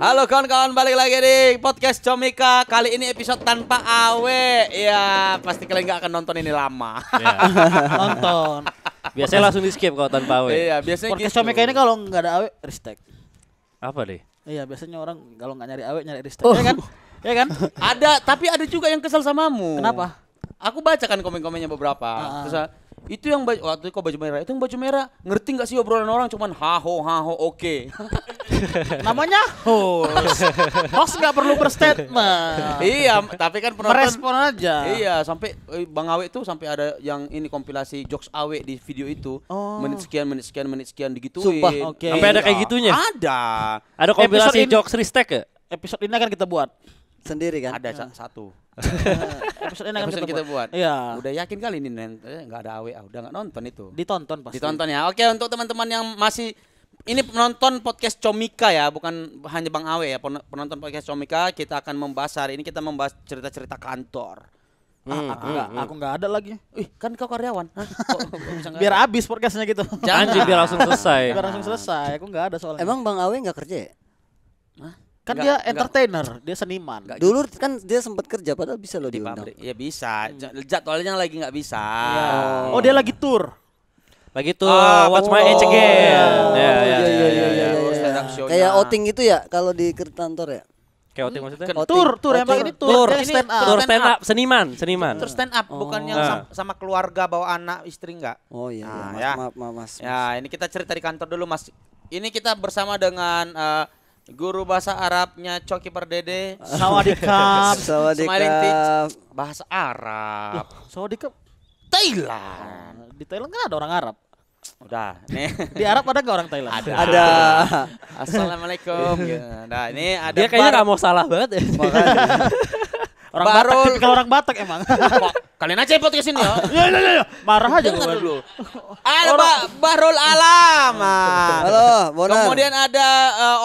Halo kawan-kawan, balik lagi di podcast Comika. Kali ini episode tanpa Awe. Ya, pasti kalian gak akan nonton ini lama. Ya. Nonton. Biasanya langsung di skip kalau tanpa Awe. Iya, biasanya Podcast gitu. Comika ini kalau nggak ada Awe, ristek. Apa deh? Iya, biasanya orang kalau nggak nyari Awe, nyari ristek. Ya kan? Ya kan? Ada, tapi ada juga yang kesel samamu. Kenapa? Aku baca kan komen-komennya beberapa. Terus itu yang waktu itu kok baju merah, itu yang baju merah. Ngerti nggak sih obrolan orang cuman haho oke. Namanya host. Host nggak perlu berstatement. Iya, tapi kan penonton Merespon aja. Iya, sampai Bang Awe tuh sampai ada yang ini kompilasi jokes Awe di video itu. Oh. Menit sekian digituin. Sumpah, oke. Sampai ada kayak gitunya? Ada. Ada kompilasi Episode ini- jokes ristek ya? Episode ini akan kita buat. Sendiri kan? Ada satu. Episode ini akan Episode kita buat. Iya. Udah yakin kali ini nggak ada Awe, udah nggak nonton itu. Ditonton pasti. Ditonton ya. Oke, untuk teman-teman yang masih ini penonton podcast Comika ya, bukan hanya Bang Awe ya. Penonton podcast Comika, kita akan membahas hari ini, kita membahas cerita-cerita kantor. Aku nggak ada lagi. Ih, kan kau karyawan. Hah? Kok bisa nggak Biar ada? habis podcastnya gitu. Anjir biar langsung selesai. Biar langsung selesai. Aku nggak ada soalnya. Emang Bang Awe nggak kerja ya? kan Enggak, dia enggak. entertainer, dia seniman. Enggak. Dulu kan dia sempat kerja padahal bisa loh Di diundang. pabrik. Ya bisa. Jadwalnya lagi nggak bisa. Iya. Oh, dia lagi tour. Lagi tuh betul. Watch My Age Again. iya, Ya. Stand up show-nya. Kayak outing itu ya kalau di kantor ya. Kayak outing maksudnya? Outing. Tour emang Outing. ini tour. Dia Ini stand up. Tour stand up seniman. Terus stand up bukan yang sama keluarga bawa anak istri enggak? Oh iya, Nah, iya. ya. Mas. Ya, ini kita cerita di kantor dulu, Mas. Ini kita bersama dengan guru bahasa Arabnya Coki Pardede. Sawadikap. Smiling Teach. Sawadikap. Bahasa Arab. Sawadikap. Thailand. Di Thailand kan ada orang Arab. Udah, nih. Di Arab ada nggak orang Thailand? Ada. Assalamualaikum. Ya, nah, ini ada Dia kayaknya nggak mau salah banget ya. Orang Batak, Barul. tipikal orang Batak emang. Kok kalian aja podcast ini ya. Ya. Marah aja Dengar gua. dulu. Ada Bahrul Alam. Halo, Bonar. Kemudian ada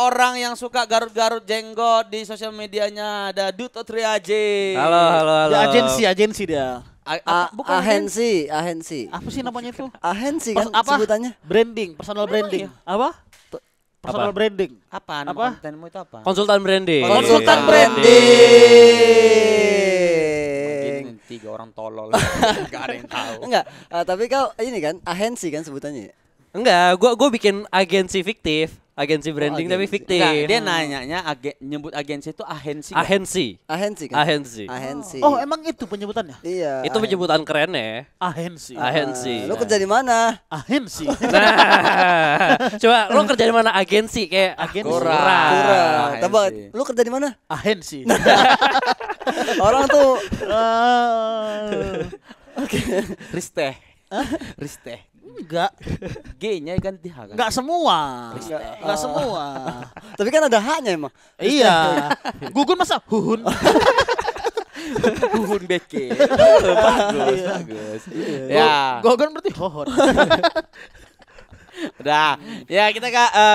orang yang suka garut-garut jenggot di sosial medianya, ada Duto Triaji. Halo. Dia agensi dia. Bukan Ahensi. Apa sih namanya itu? Ahensi kan Apa? sebutannya. Branding, personal branding. Apa? Personal branding. Apa? Nama Apa? kontenmu itu apa? Konsultan branding. Konsultan Iya. branding. Mungkin 3 orang tolol. Gak ada yang tahu. Enggak, tapi kau ini kan ahensi kan sebutannya. Enggak, gua bikin agensi fiktif. Agensi branding tapi agensi. fiktif. Enggak, dia nanyanya nyebut agensi itu ahensi. nggak? Agensi. Ahensi kan? Agensi. Ahensi. Oh, emang itu penyebutannya? Iya. Itu penyebutan keren ya. Agensi. Agensi. Lu kerja di mana? Agensi. Nah, coba lo kerja di mana agensi kayak Agensi. kurang. Kurang. Coba Ahensi. lu kerja di mana? Agensi. Orang tuh Risteh. Risteh. Enggak, G-nya ganti H kan? enggak semua. Enggak semua. tapi kan ada haknya emang. Iya. Gugun masa huhun. Huhun beke. Bagus. Ya. Gugun berarti hohon. Udah. Ya, kita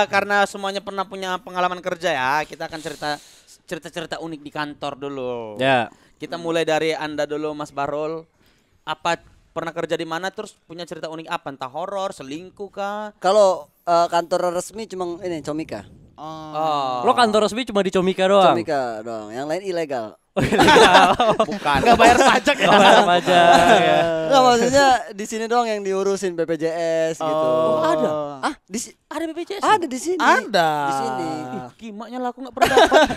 karena semuanya pernah punya pengalaman kerja ya, kita akan cerita unik di kantor dulu. Ya. Kita mulai dari Anda dulu, Mas Barul. Apa pernah kerja di mana, terus punya cerita unik apa? Entah horor, selingkuh kah? Kalau kantor resmi cuma ini Comika. Oh. Lo kantor resmi cuma di Comika doang. Comika doang. Yang lain ilegal. Bukan. Enggak bayar pajak ya. Bayar pajak. Ya. Enggak maksudnya di sini doang yang diurusin BPJS gitu. Oh, ada? Ah, Ada BPJS? ada di sini. Ada. Di sini. Kimaknya lah aku nggak pernah dapat.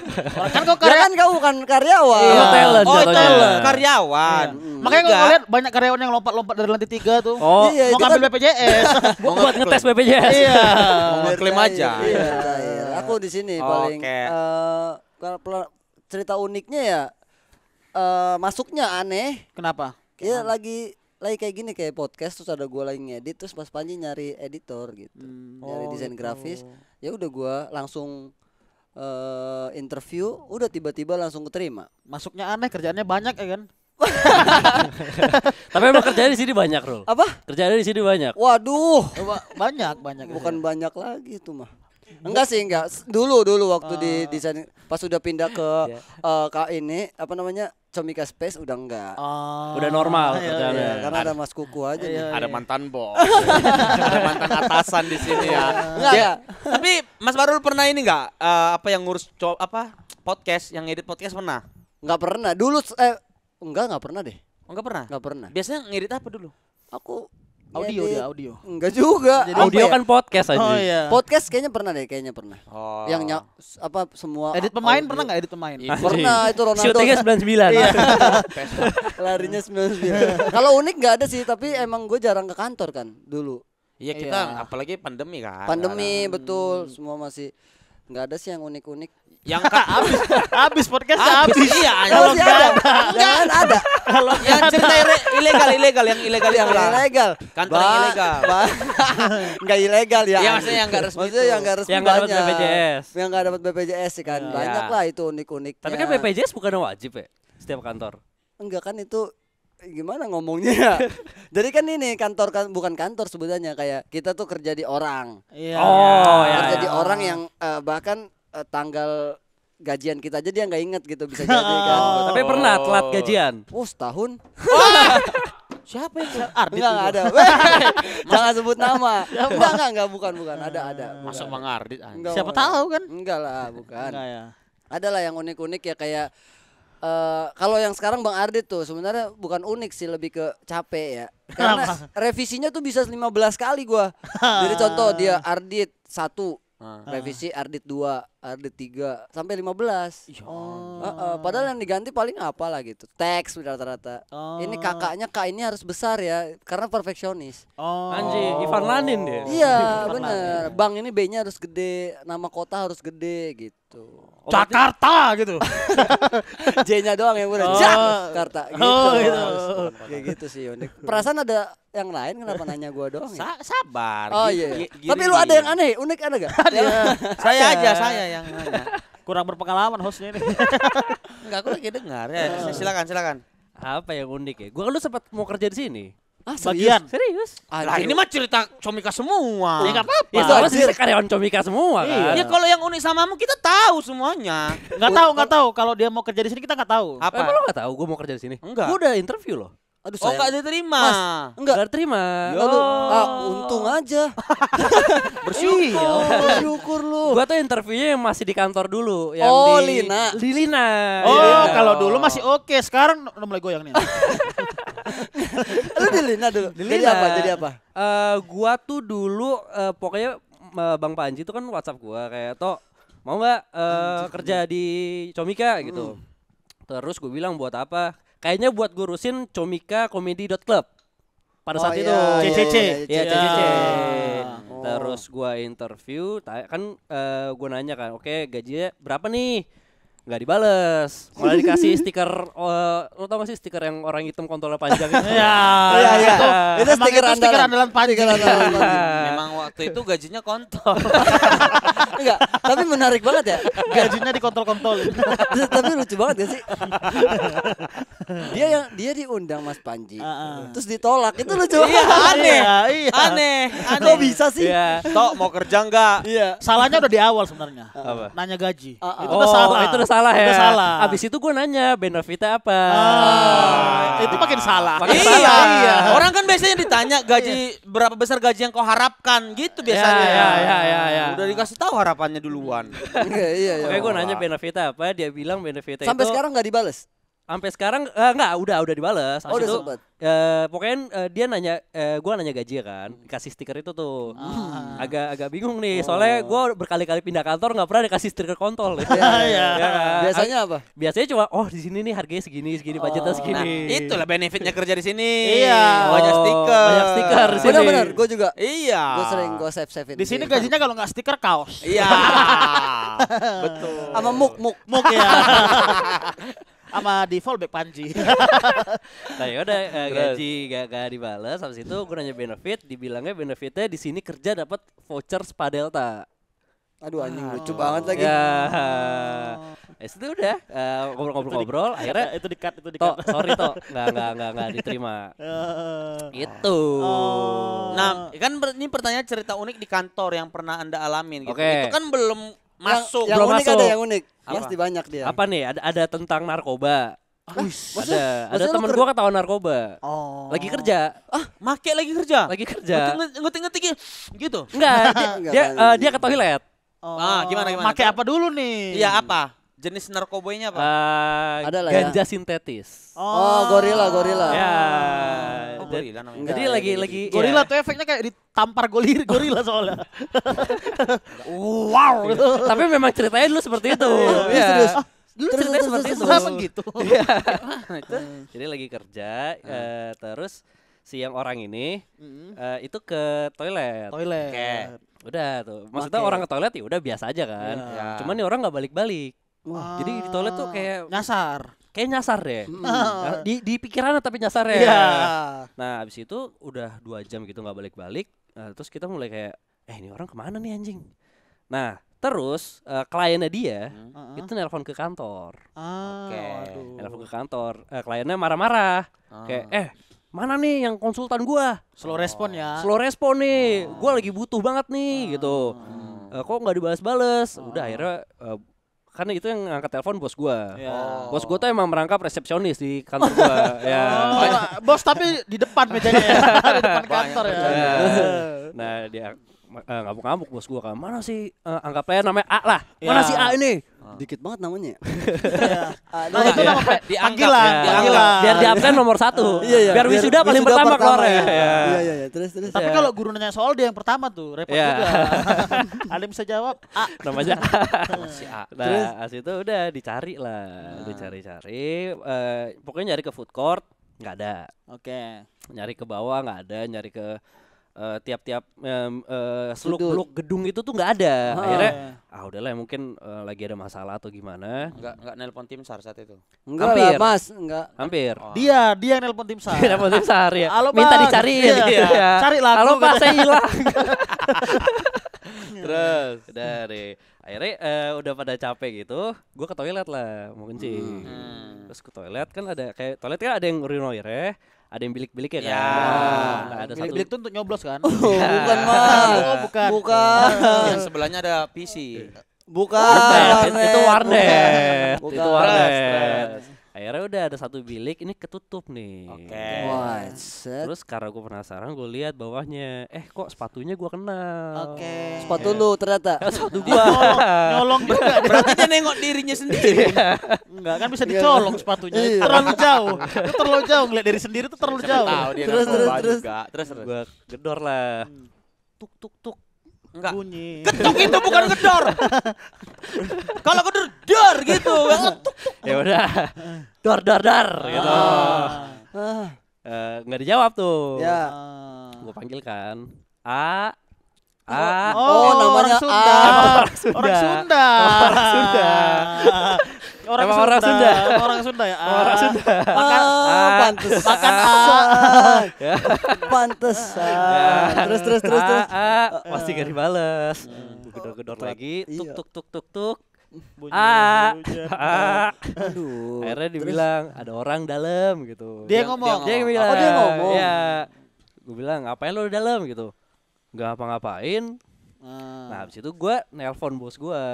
Kan kau Ya kan kau bukan karyawan. Iya. talent Oh, itu jatuhnya. karyawan. Makanya Enggak. kau lihat banyak karyawan yang lompat-lompat dari lantai 3 tuh. Oh, Iya, Mau itu ngambil kan BPJS. buat ngetes BPJS. Iya. Mau ngeklaim aja. Iya, iya. Aku di sini paling Oke. kalau cerita uniknya ya masuknya aneh. Kenapa? Iya lagi kayak gini kayak podcast terus ada gua lagi ngedit terus Mas Panji nyari editor gitu. Nyari desain grafis. Ya udah gua langsung interview, udah tiba-tiba langsung keterima. Masuknya aneh, kerjaannya banyak ya kan? Tapi emang kerjanya di sini banyak, Rul. Apa? Kerjanya di sini banyak. Waduh, Banyak. bukan banyak lagi itu mah. Enggak sih, enggak. Dulu waktu di desain pas sudah pindah ke ini apa namanya? Comika Space udah enggak. Udah normal iya, kerjaannya. Ya, karena ada Mas Kuku aja nih. Ada mantan bos, ada mantan atasan di sini ya. Enggak, Ya, enggak. tapi Mas Barul pernah ini nggak apa yang ngurus podcast, yang edit podcast pernah? Enggak pernah. Dulu enggak pernah deh. Oh, nggak pernah. Enggak pernah. Biasanya ngedit apa dulu? Aku Audio ngedit- dia, audio. Enggak juga. Jadi- Audio Apa ya? kan podcast aja. Oh iya. Podcast kayaknya pernah deh, kayaknya pernah. Oh. Yang semua Edit pemain audio. pernah enggak edit pemain? Iya. Pernah itu Ronaldo. Syutingnya 99. Larinya 99. Kalau unik nggak ada sih, tapi emang gue jarang ke kantor kan dulu. Iya kita Iya. apalagi pandemi kan. Pandemi betul, semua masih nggak ada sih yang unik-unik. Yang Habis podcastnya habis. Iya, Kalau Masih nggak ada, jangan ada. Kalau yang cerita ilegal Yang ilegal. Kantor yang ilegal. Nggak ilegal ya. Iya, maksudnya yang nggak resmi Maksudnya itu. yang nggak resmi Yang nggak dapat banyak. BPJS. Yang nggak dapat BPJS sih kan. Iya. Banyak lah itu unik-unik. Tapi kan BPJS bukan wajib ya setiap kantor. Enggak kan itu gimana ngomongnya ya? Jadi kan ini kantor kan bukan kantor sebenarnya, kayak kita tuh kerja di orang. Iya. Oh, ya, Kerja ya. di orang yang bahkan tanggal gajian kita aja dia nggak inget gitu, bisa jadi kan. Tapi pernah telat gajian. Oh, setahun? Siapa itu? Ardit Enggak juga. ada. Jangan sebut nama. Enggak, bukan. Ada. Masuk Bang Ardit. Enggak, Siapa enggak. tahu kan? Enggak lah, bukan. Enggak ya. Ada lah yang unik-unik ya, kayak kalau yang sekarang Bang Ardit tuh sebenarnya bukan unik sih, lebih ke capek ya. Karena revisinya tuh bisa 15 kali gua. Jadi contoh dia Ardit 1, revisi Ardit 2, Ardit 3 sampai 15. Padahal yang diganti paling apa lah gitu. Teks rata-rata. Ini kakaknya Kak ini harus besar ya karena perfeksionis. Oh. Anjing, Ivan Lanin dia. Iya, bener. Bang ini B-nya harus gede, nama kota harus gede gitu. Jakarta gitu. J-nya doang yang udah Oh. Jakarta gitu. Oh, gitu. Harus. Kayak gitu sih unik. Perasaan ada yang lain, kenapa nanya gua doang ya? Sabar. Oh iya. Tapi lu ada yang aneh, unik ada gak? Saya aja, saya yang nanya. Kurang berpengalaman hostnya ini. Enggak, aku lagi dengar ya. Silakan. Apa yang unik ya? Gua kan lu sempat mau kerja di sini. Ah, Bagian. Serius? Lah ini mah cerita Comika semua. Ya enggak apa-apa. Ya soalnya sih karyawan Comika semua kan. Ya kalau yang unik samamu kita tahu semuanya. Enggak tahu kalau dia mau kerja di sini kita enggak tahu. Apa? Emang lu gak tahu gue mau kerja di sini? Enggak. Gue udah interview loh. Aduh Oh, sayang. enggak diterima. Enggak. Gak terima. Lalu, untung aja. Bersyukur lu. Gue tuh interviewnya yang masih di kantor dulu. Yang Oh, di Lina. Di Lina. Oh, Lina. kalau dulu masih oke, sekarang udah mulai goyang nih. Lu di Lina dulu. Di Jadi Lina. apa? Jadi apa? Gua tuh dulu pokoknya Bang Panji tuh kan WhatsApp gua kayak Tok mau nggak kerja di Comika gitu. Terus gue bilang buat apa? Kayaknya buat ngurusin comika-comedy.club pada saat Oh, itu. iya, CCC. Iya, Iya. CCC. Oh. Terus gua interview, kan gua nanya kan, oke gajinya berapa nih? Nggak dibales, malah dikasih stiker. Lo tau gak sih stiker yang orang hitam kontolnya panjang itu? Iya. Iya. Itu Emang stiker itu stiker andalan Panji. Stiker andalan Panji. Memang waktu itu gajinya kontol. Enggak, tapi menarik banget ya. Gajinya dikontol-kontolin. Tapi lucu banget gak sih? Dia diundang Mas Panji. Terus ditolak. Itu lucu Iya, banget. aneh. Iya. Aneh. Kok bisa sih? Iya. Tok mau kerja enggak? Iya. Salahnya udah di awal sebenarnya. Apa? Nanya gaji. Itu Oh, udah salah. itu udah salah ya. Udah salah. Abis itu gue nanya benefitnya apa. Itu makin salah. Makin Iya. salah. Iya. Orang kan biasanya ditanya gaji berapa besar gaji yang kau harapkan gitu biasanya. Iya. Udah dikasih tahu harapannya duluan. Iya. Oke, gue nanya benefitnya apa, dia bilang benefitnya Sampai itu sekarang nggak dibales. sampai sekarang enggak, udah dibales. Oh, udah sempet. Pokoknya dia nanya, gue nanya gaji ya kan, kasih stiker itu tuh. Agak bingung nih, soalnya gue berkali-kali pindah kantor nggak pernah dikasih stiker kontol. Iya. Ya kan? Biasanya apa? Biasanya cuma, di sini nih harganya segini, budgetnya Nah, segini. itulah benefitnya kerja di sini. Iya. Banyak stiker. Banyak stiker di sini. Benar-benar, gue juga. Iya. Gue sering save-savein. Di sini gajinya kalau nggak stiker kaos. Iya. Betul. sama muk. Muk ya. Sama di fallback Panji. Nah yaudah gaji gak dibales. Habis itu gue nanya benefit, dibilangnya benefitnya di sini kerja dapat voucher Spa Delta. Aduh anjing lucu banget lagi. Ya, itu udah ngobrol-ngobrol. Akhirnya itu di-cut. Tok, sorry Tok, nggak diterima. Itu. Nah, kan ini pertanyaan cerita unik di kantor yang pernah Anda alamin gitu. Oke. Itu kan belum masuk. Yang Belum unik masuk. ada yang unik. Apa? Pasti banyak dia. Apa nih? Ada tentang narkoba. Ada maksudnya lu temen gua ketahuan narkoba. Oh. Lagi kerja. Make lagi kerja. Lagi kerja. Ngetik gitu. Enggak, Enggak, dia ke toilet. Oh. Gimana? Make apa dulu nih? Iya apa? Jenis narkoboynya apa? Ada lah ya. Ganja sintetis. Oh, gorila. Ya. Oh, gorila namanya. Jadi lagi Gorila ya. tuh efeknya kayak ditampar gorila soalnya. Wow. Gitu. Tapi memang ceritanya dulu seperti itu. Iya, Iya. serius. Dulu Terus, ceritanya terus, seperti terus, itu. Kenapa gitu? Jadi lagi kerja, terus si yang orang ini itu ke toilet. Toilet. Oke. Udah tuh. Maksudnya Oke. orang ke toilet ya udah biasa aja kan. Iya. Cuman nih orang nggak balik-balik. Jadi di toilet tuh kayak nyasar. nyasar deh. Nah, di pikirannya tapi nyasar ya. Iya. Nah, abis itu udah 2 jam gitu nggak balik-balik. Nah, terus kita mulai kayak, ini orang kemana nih anjing? Nah, terus kliennya dia itu nelpon ke kantor. Oke. Waduh. Nelpon ke kantor. Kliennya marah-marah. Kayak, mana nih yang konsultan gua? Slow respon ya. Slow respon nih. Gua lagi butuh banget nih gitu. Kok nggak dibales-bales? Udah akhirnya karena itu yang ngangkat telepon bos gua. Iya. Bos gua tuh emang merangkap resepsionis di kantor gua. Ya. Bos tapi di depan mejanya ya. Di depan kantor ya. Ya. Nah, dia ngamuk-ngamuk bos gua kan. Mana sih anggapnya namanya A lah. Mana Ya. si A ini? Dikit banget namanya. Nah, itu nama panggilan. Ya, Panggilan. biar di absen nomor 1. Iya. Biar wisuda paling pertama keluar ya. Iya. Terus. Tapi kalau guru nanya soal dia yang pertama tuh, repot Ya. juga. Ada yang bisa jawab? Namanya Si A. Nah, situ udah dicari lah, dicari-cari. Pokoknya nyari ke food court nggak ada, Oke. nyari ke bawah nggak ada, nyari ke tiap-tiap Sudut. seluk-beluk gedung itu tuh nggak ada. Ah. Akhirnya udahlah ya mungkin lagi ada masalah atau gimana. Enggak nelpon tim SAR saat itu. Enggak Hampir. lah, Mas. Enggak. Hampir. Dia yang nelpon tim SAR. Kenapa tim SAR ya? Halo, Minta Bang. dicariin. Iya. Cari lagu, Halo Pak, katanya. saya hilang. Terus udah deh. Akhirnya udah pada capek gitu, gue ke toilet lah mau kencing. Terus ke toilet kan ada kayak toilet kan ada yang urinoir ya, ada yang bilik-bilik ya kan. Ya. Nah, ada Bilik-bilik satu. tuh untuk nyoblos kan? Oh, bukan, Mas. Oh, bukan. Bukan. Yang sebelahnya ada PC. Bukan. Itu warnet. Bukan. Itu warnet. Akhirnya udah ada satu bilik ini ketutup nih. Oke. Wah, set. Terus karena gue penasaran gue lihat bawahnya, kok sepatunya gue kenal. Oke. Sepatu lu ternyata. Sepatu gua. Nyolong juga. Berarti dia nengok dirinya sendiri. Enggak kan bisa dicolong sepatunya. Iya. Terlalu jauh. Itu terlalu jauh ngeliat dari sendiri tuh terlalu Siapa jauh. tahu dia Terus, narkoba terus. juga. Terus. Gue gedor lah. Tuk tuk tuk. Enggak. Bunyi. Ketuk itu bukan gedor. Kalau gedor dor gitu. Ya udah. Dar gitu. Ah, Nggak dijawab tuh. ya. Gue panggil kan. A. Oh, namanya orang Sunda. A. Orang Sunda. Orang Sunda. Emang orang Sunda. Orang Sunda ya. Orang Sunda. Pantes. Makan Pantesan. Terus. Pasti gak dibales. Gue gedor-gedor lagi. Iya. Tuk. bunyi hujan. Aduh. Akhirnya dibilang ada orang dalam gitu. Dia ngomong. Dia yang bilang. Oh, dia ngomong. Iya. Gue bilang ngapain lo di dalam gitu. Gak ngapa-ngapain. Nah habis itu gue nelpon bos gue.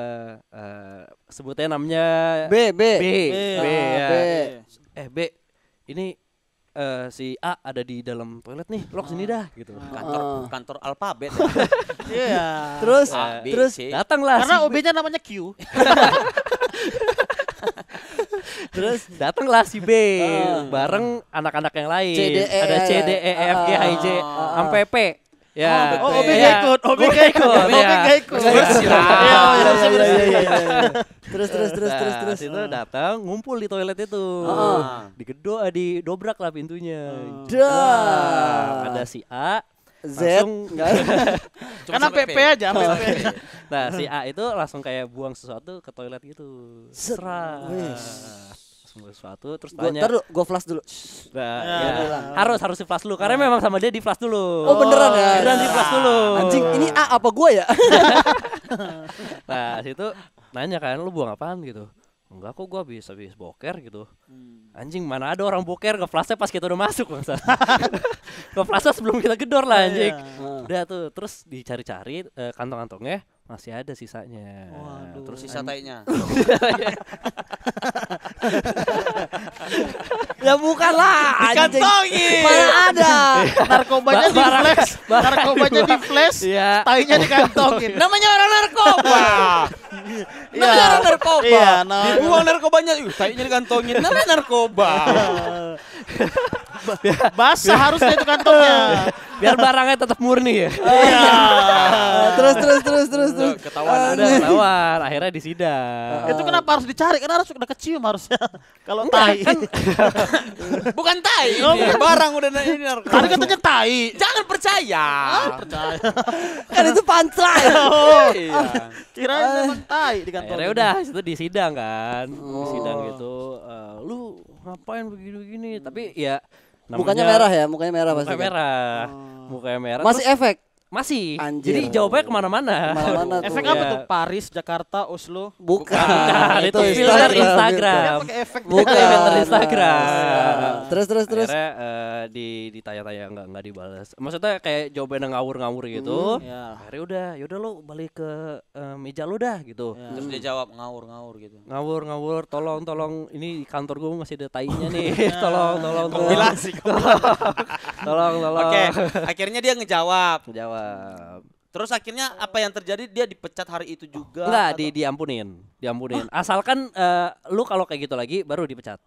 Sebutnya namanya B. B. Ah, Ya. B. B. Ini si A ada di dalam toilet nih. Lo kesini dah gitu. Kantor alfabet. Iya. Terus, A, B, terus. C. Datanglah Karena si B. OB-nya namanya Q. Terus datanglah si B bareng anak-anak yang lain. C, D, E, Ada C, D, E, F, G, H, I, J sampai P. Ya. Oh, OB Ya. gak ikut. OB Gua gak ikut. OB ya. gak ikut. Bersilah. Iya. Terus. Itu datang ngumpul di toilet itu. Didobrak lah pintunya. Dah. Ada si A. Z. Langsung Karena sampai PP P. aja. PP. Nah, si A itu langsung kayak buang sesuatu ke toilet gitu. Serah. Wis. Langsung buang sesuatu terus Gua tanya. gue flash dulu. Nah, Ya. ya. Harus di flash dulu karena memang sama dia di flash dulu. Oh, beneran ya? Beneran di flash dulu. Anjing, ini A apa gua ya? Nah, situ nanya kan, lu buang apaan gitu. Enggak kok, gua habis boker gitu. Anjing, mana ada orang boker nge-flashnya pas kita udah masuk bangsa. Nge-flashnya sebelum kita gedor lah anjing. Iya. Udah tuh, terus dicari-cari kantong-kantongnya, Masih ada sisanya. Waduh. Terus Sisa tainya. Ya bukan lah, anjing. Dikantongin. Mana ada? Narkobanya di flash. Narkobanya di flash. Iya. Tainya dikantongin. Namanya orang narkoba. Namanya orang narkoba. Iya, nah. Dibuang narkobanya, tainya dikantongin. Namanya narkoba. Basah harusnya itu kantongnya. Biar barangnya tetap murni ya. Iya. Terus. Ketahuan. Udah ketahuan, akhirnya disidang. Itu kenapa harus dicari? Karena harus udah kecium harusnya. Kalau tai. Bukan tai. Oh, Ini barang udah ini narkoba. Tadi katanya tai. Jangan percaya. Percaya. Kan itu punchline. Iya. Kirain memang tai di kantor. Akhirnya udah itu disidang kan. Disidang gitu. Lu ngapain begini-begini? Tapi ya Mukanya merah ya, mukanya merah pasti. Mukanya kan? merah. Mukanya merah. Masih Terus efek. masih. Anjir. Jadi jawabnya kemana-mana. Mana-mana tuh. Efek Iya. apa tuh? Paris, Jakarta, Oslo. Bukan. Bukan, itu filter Instagram. Dia pakai efek. Bukan. Filter Instagram. Terus. Akhirnya ditanya-tanya nggak dibalas. Maksudnya kayak jawabannya ngawur-ngawur gitu. Ya. Akhirnya yaudah lo balik ke meja lo dah gitu. Terus dia jawab ngawur-ngawur gitu. Ngawur, tolong ini di kantor gue masih ada tainya nih. tolong. Kompilasi. Tolong. Oke, akhirnya dia ngejawab. Jawab. Terus akhirnya apa yang terjadi? Dia dipecat hari itu juga. Enggak, atau- diampunin. Asalkan lu kalau kayak gitu lagi baru dipecat.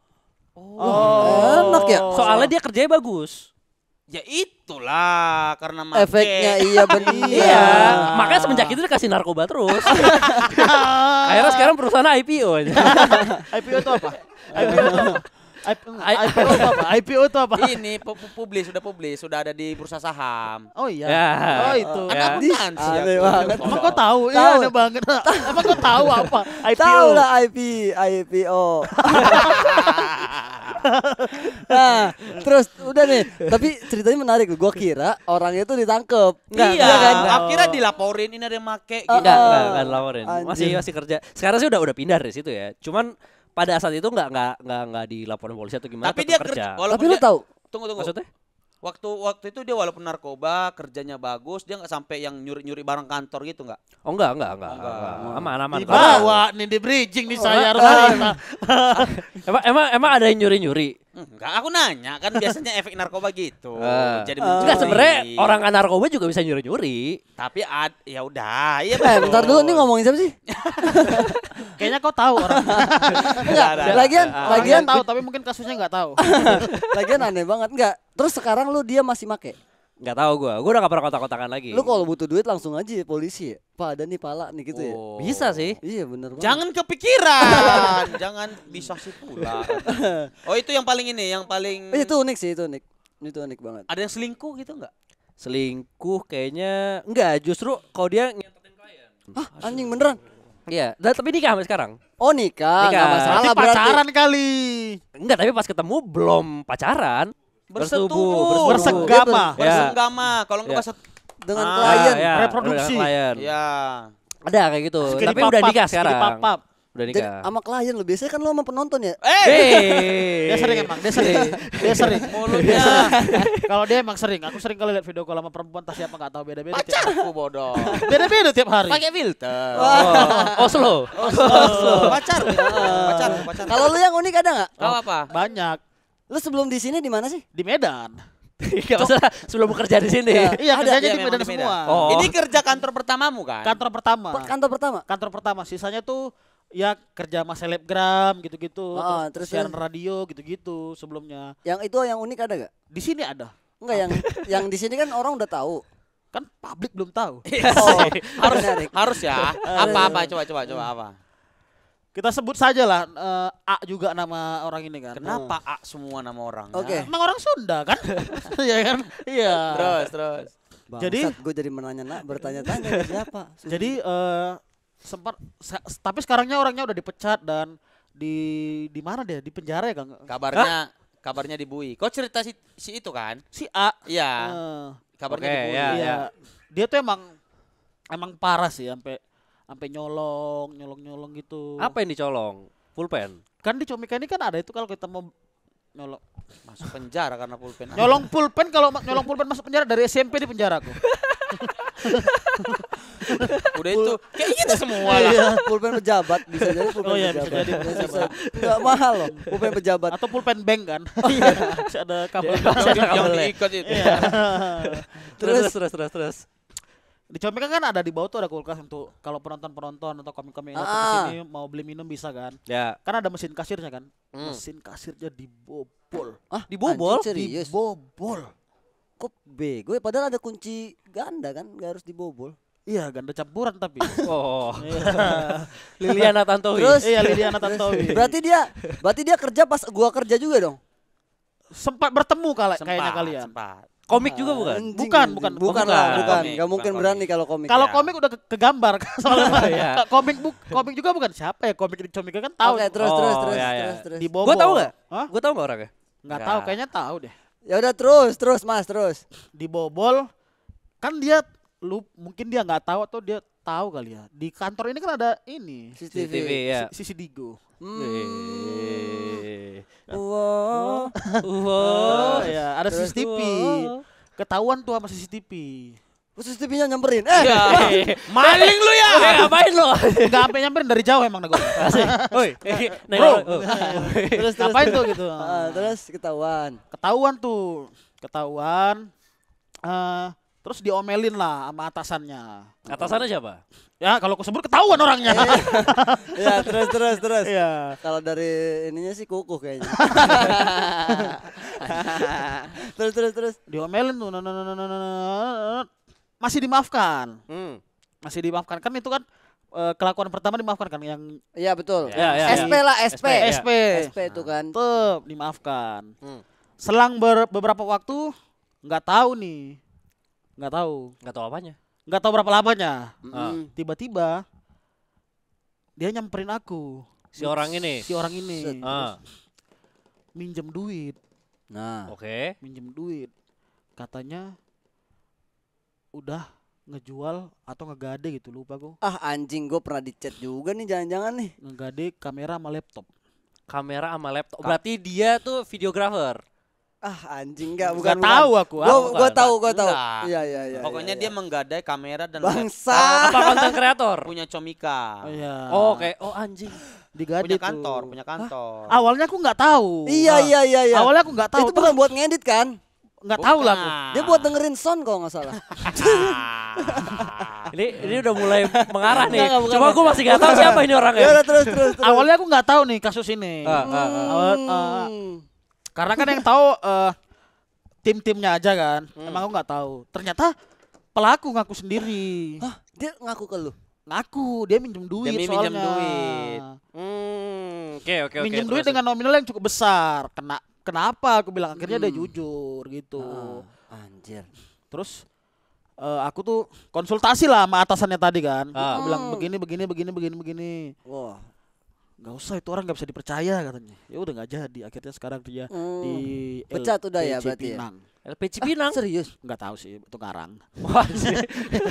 Enak ya. Soalnya dia kerjanya bagus. Ya itulah karena make. Efeknya iya benar. Iya, makanya semenjak itu dikasih narkoba terus. Akhirnya sekarang perusahaan IPO aja. IPO itu apa? IPO itu apa? IPO itu apa? IPO itu apa? Ini publis, sudah ada di bursa saham. Oh iya. Ya. Oh itu. Ya. Anak akuntansi Aneh aku. banget. Emang kau tahu? Iya Tahu. aneh banget. Emang kau tahu apa? IPO. Tahu lah IPO. Nah, terus udah nih. Tapi ceritanya menarik. Gua kira orangnya itu ditangkep. Iya, kan? akhirnya dilaporin ini ada yang make gitu. Enggak laporin. Anjir. Masih kerja. Sekarang sih udah pindah dari situ ya. Cuman pada saat itu enggak dilaporin polisi atau gimana. Tapi tetap dia kerja. kerja. Walaupun Tapi lu dia- tahu Tunggu. Maksudnya? Waktu itu dia walaupun narkoba, kerjanya bagus, dia nggak sampai yang nyuri barang kantor gitu nggak? Oh enggak. Aman. Dibawa nih di bridging nih saya harus cerita. Emang ada yang nyuri-nyuri? Enggak, aku nanya kan biasanya efek narkoba gitu. Jadi Enggak, sebenarnya orang narkoba juga bisa nyuri-nyuri. Tapi ya udah, iya bentar dulu nih ngomongin siapa sih? Kayaknya kau tahu orang. Lagian Lagian tahu tapi mungkin kasusnya nggak tahu. lagian aneh banget enggak. Terus sekarang lu dia masih make. Enggak tahu gua udah enggak pernah kontak-kontakan lagi. Lu kalau butuh duit langsung aja polisi ya. Pak ada nih pala nih gitu ya. Oh. Bisa sih. Iya bener banget. Jangan kepikiran, jangan bisa sih pula. Oh itu yang paling ini, yang paling Itu unik sih, itu unik. Itu unik banget. ada yang selingkuh gitu nggak? Selingkuh kayaknya enggak, justru kalau dia Hah, anjing beneran. iya, tapi nikah sampai sekarang. Oh nikah, Nikah. nggak masalah Berarti berarti. pacaran kali. Enggak, tapi pas ketemu belum pacaran. Bersetubuh. Bersenggama. Ya. Bersenggama. Kalau nggak Ya. bahasa Dengan Ah, klien. ya, reproduksi. udah klien. ya. Ada kayak gitu. Segini Tapi udah papap, nikah segini sekarang. papap. Udah Jadi nikah. sama klien lo biasanya kan lo sama penonton ya. Dia sering emang, dia sering. Dia sering. Mulutnya Kalau dia emang sering. Aku sering kali lihat video call sama perempuan entah siapa enggak tahu beda-beda. pacarku bodoh. Beda-beda tiap hari. Pakai filter. Oslo. Pacar. Pacar. Kalau lu yang unik ada nggak? Kau apa? Banyak Lu sebelum di sini di mana sih? di Medan. Enggak masalah sebelum bekerja di sini. Iya, Ada, kerjanya iya, di memang Medan di Medan. semua. Oh. Ini kerja kantor pertamamu kan? Kantor pertama. Kantor pertama. Kantor pertama. Sisanya tuh ya kerja sama selebgram gitu-gitu, Terus siaran radio gitu-gitu sebelumnya. Yang itu yang unik ada gak? Di sini ada. Enggak yang di sini kan orang udah tahu. Kan publik belum tahu. Oh, harus menarik. harus ya. Apa coba apa? Kita sebut saja lah A juga nama orang ini kan. Kenapa A semua nama orang? Oke. Emang orang Sunda kan? Iya kan? Iya. Terus. Jadi- gue jadi bertanya-tanya ini siapa? Jadi sempat tapi sekarangnya orangnya udah dipecat dan di mana dia? Di penjara ya, Kang? Kabarnya di Bui. Kau cerita si itu kan? Si A. Iya. eh, Kabarnya Oke, di Bui. ya. iya. Dia tuh emang parah sih sampai nyolong gitu. Apa yang dicolong? Pulpen. Kan di Comika ini kan ada itu kalau kita mau nyolong Masuk penjara karena pulpen. nyolong pulpen, kalau nyolong pulpen masuk penjara, dari SMP di penjara aku. udah itu. Kayak kita semua lah. Iya, pulpen pejabat bisa jadi pulpen Oh iya, bisa pejabat. jadi pulpen pejabat. Enggak mahal loh pulpen pejabat. Atau pulpen bank kan. Masih ada kabel. Yang diikat itu. Iya. Terus. Di Comika kan ada di bawah tuh ada kulkas untuk kalau penonton atau komik-komik yang datang ke sini mau beli minum bisa kan. Ya. Kan ada mesin kasirnya kan. Mesin kasirnya dibobol. Ah, Dibobol? anjing, serius. Dibobol. Kok bego ya? Padahal ada kunci ganda kan, nggak harus dibobol. Iya, ganda campuran tapi. Oh. Iya. Liliana Tantowi. Terus? Iya, Liliana Tantowi. Berarti dia kerja pas gua kerja juga dong. Sempat bertemu kayaknya kalian. Sempat. Komik juga bukan? Anjing, Bukan, anjing. bukan. bukan Oh, lah, bukan. bukan. Komik, Gak mungkin bukan berani komik. kalau komik. Kalau Ya. komik udah kegambar soalnya. Iya. komik juga bukan siapa ya komik di Comika kan tahu. Oke, terus Oh, terus ya, ya. terus. Dibobol. Gue tahu nggak? Hah? Gue tahu nggak orangnya? Nggak Nggak. tahu, kayaknya tahu deh. Ya udah terus Mas, terus. Dibobol kan dia mungkin dia nggak tahu atau dia tahu kali ya. Di kantor ini kan ada ini CCTV ya. Sisi Digo. Wow. Oh ya, ada Terus- CCTV. Ketahuan tuh sama CCTV. Khusus TV-nya nyamperin. Maling lu ya. Ngapain lo? Enggak sampai nyamperin dari jauh emang nego. Woi. Bro. Terus Ngapain tuh gitu? terus ketahuan. Ketahuan tuh. Ketahuan. Terus diomelin lah sama atasannya. Atasannya siapa? Ya kalau aku sebut ketahuan orangnya. Ya, terus. Iya. Kalau dari ininya sih kukuh kayaknya. terus. Diomelin tuh. Masih dimaafkan. Masih dimaafkan kan itu kan kelakuan pertama dimaafkan kan yang Iya betul. Ya. SP lah, SP. SP. SP itu kan. Tetep dimaafkan. Selang beberapa waktu nggak tahu nih. Nggak tahu. Nggak tahu apanya. Nggak tahu berapa lamanya. Mm. Tiba-tiba dia nyamperin aku. Si orang ini. Si orang ini. Set. Minjem duit. Nah, Oke. Minjem duit. Katanya udah ngejual atau ngegade gitu lupa aku. anjing gue pernah di-chat juga nih jangan-jangan nih. Ngegade kamera sama laptop. Kamera sama laptop. Berarti dia tuh videographer. Anjing enggak Nggak bukan. tahu aku. Gue tahu. Enggak. Iya. Pokoknya dia menggadai kamera dan bangsa. Apa konten kreator? punya Comika. Oh iya. Oh, oke. Oh anjing. Digade Punya tuh. kantor, punya kantor. Awalnya aku nggak tahu. Iya. Awalnya aku nggak tahu. Itu bukan buat ngedit kan? Nggak tahu lah aku. Dia buat dengerin sound kalau nggak salah. Ini udah mulai mengarah nih. Enggak, bukan. Cuma gue masih nggak tahu siapa ini Ya orangnya. udah terus. Awalnya aku nggak tahu nih kasus ini. Karena kan yang tahu tim-timnya aja kan. Emang aku nggak tahu. Ternyata pelaku ngaku sendiri. Hah, dia ngaku ke lu. Ngaku dia minjem duit Dia soalnya. minjem duit. Oke. Minjem duit dengan nominal yang cukup besar. Kenapa aku bilang akhirnya dia jujur gitu. Anjir. Terus aku tuh konsultasi lah sama atasannya tadi kan. Ah. Aku bilang begini. Wah. Nggak usah itu orang nggak bisa dipercaya katanya. Ya udah nggak jadi. Akhirnya sekarang dia di Pecat udah ya LPC berarti ya? Pinang. LP Cipinang. Serius? Nggak tahu sih itu ngarang.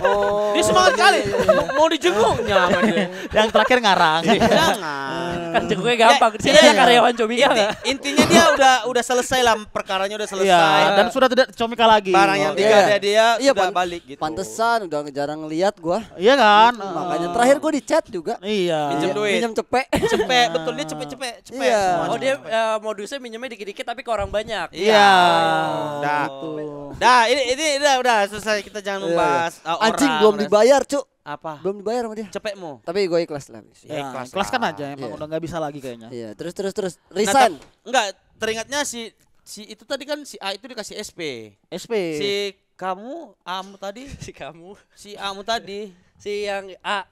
Oh. Dia semangat kali. Mau dijenguknya sama dia. Yang terakhir ngarang. Jangan. Kan jenguknya gampang. Di sini Iya. ada karyawan Comika nggak? Intinya dia udah selesai lah, perkaranya udah selesai. Iya, dan sudah tidak Comika lagi. barang yang Iya. digadai dia Iya, udah balik gitu. Pantesan udah jarang ngeliat gua. Iya kan? Makanya terakhir gua di chat juga. Iya. Minjem Iya, duit. Minjem cepet. Cepet, betul dia cepet. Iya. semuanya. Oh dia modusnya minjemnya dikit-dikit tapi ke orang banyak. Iya. Dah. Gitu. Dah, ini udah selesai, kita jangan membahas Anjing orang. belum dibayar, Cuk. Apa? Belum dibayar sama dia. Cepetmu. Tapi gue ikhlas lah. Ya, ikhlas kelaskan lah. aja emang Iya. udah nggak bisa lagi kayaknya. Iya, terus. Nah, Resign. enggak, teringatnya si itu tadi kan si A itu dikasih SP. SP. Si kamu Amu tadi, Si kamu. si Amu tadi. Si yang A.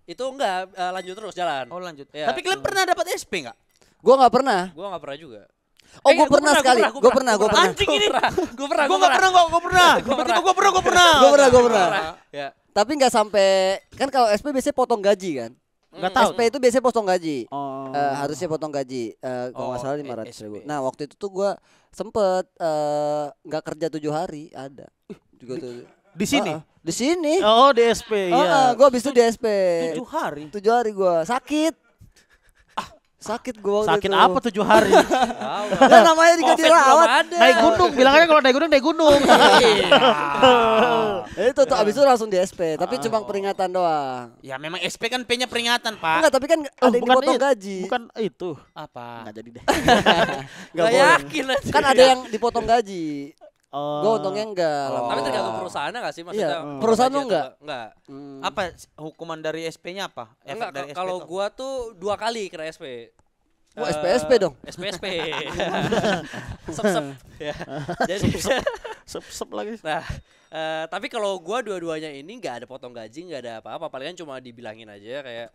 Itu enggak lanjut terus jalan. Oh lanjut. Iya. Tapi kalian pernah dapat SP enggak? Gua nggak pernah. Gua enggak pernah juga. Oh, gua pernah sekali. Gua pernah. Anjing ini. Gue pernah. Gue enggak pernah, gue pernah. Tiba-tiba gue pernah. Gua pernah. Ya. Tapi nggak sampai kan kalau SP biasanya potong gaji kan. Nggak tahu. SP itu biasanya potong gaji. Oh. Harusnya potong gaji. Kalau nggak salah 500 ribu. SP. Nah waktu itu tuh gua sempet nggak kerja 7 hari ada. Juga tuh. Di sini. Di sini. Oh, di SP. Iya. Gua habis itu di SP. 7 hari. 7 hari gua sakit. Sakit gua waktu Sakit itu. apa 7 hari? Ya namanya juga Covid belum dirawat. ada. Naik gunung, bilang aja kalau naik gunung. Itu tuh abis itu langsung di SP, tapi cuma peringatan doang. Ya memang SP kan P-nya peringatan, Pak. Enggak, tapi kan ada yang dipotong gaji. Bukan itu. Apa? Enggak jadi deh. Enggak Gak boleh. yakin aja. Kan ada yang dipotong gaji. Oh. Gua untungnya enggak. Oh. Tapi tergantung perusahaannya gak sih maksudnya? Iya, potong perusahaan gaji lu atau enggak? Enggak. Apa hukuman dari SP-nya apa? Efek Enggak, dari SP kalau itu? gua tuh 2 kali kena SP. Wah, SPSP dong. SPSP. Sep-sep. Ya. Jadi Sep lagi. nah, tapi kalau gua dua-duanya ini nggak ada potong gaji, nggak ada apa-apa. Palingan cuma dibilangin aja kayak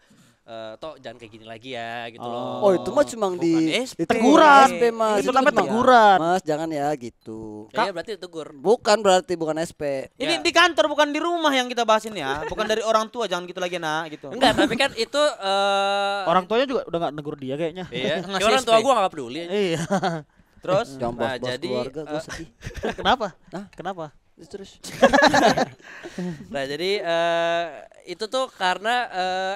toh jangan kayak gini lagi ya gitu loh. Oh, itu mah cuma di SP. Teguran. SP Mas. Itu namanya cuma, teguran. Mas, jangan ya gitu. Kayaknya berarti tegur. Bukan berarti bukan SP. Ini Ya. di kantor bukan di rumah yang kita bahasin ya, bukan dari orang tua, jangan gitu lagi nak gitu. Enggak, tapi kan itu Orang tuanya juga udah enggak negur dia kayaknya. iya. Ngasih Ya, orang SP. tua gua nggak peduli. Iya. Terus Jangan Nah, bahas-bahas jadi, keluarga, gue sedih. Kenapa? Hah? Kenapa? Terus. Nah, jadi itu tuh karena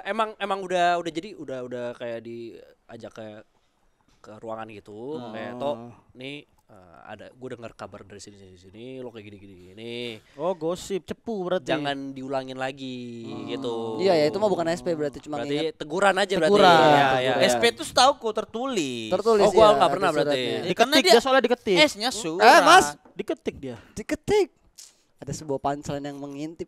emang udah jadi udah kayak diajak ke ruangan gitu, kayak toh nih ada gue dengar kabar dari sini lo kayak gini. Oh, gosip, cepu berarti. Jangan diulangin lagi gitu. Iya ya, itu mah bukan SP berarti cuma Berarti ingat. teguran aja Teguran. berarti. Iya, iya. SP itu setauku tertulis. Tertulis Oh, gua ya, nggak pernah ada berarti. suratnya. Ya, karena Diketik dia dia soalnya diketik. S-nya surat. Mas, Diketik dia. diketik. Ada sebuah punchline yang mengintip.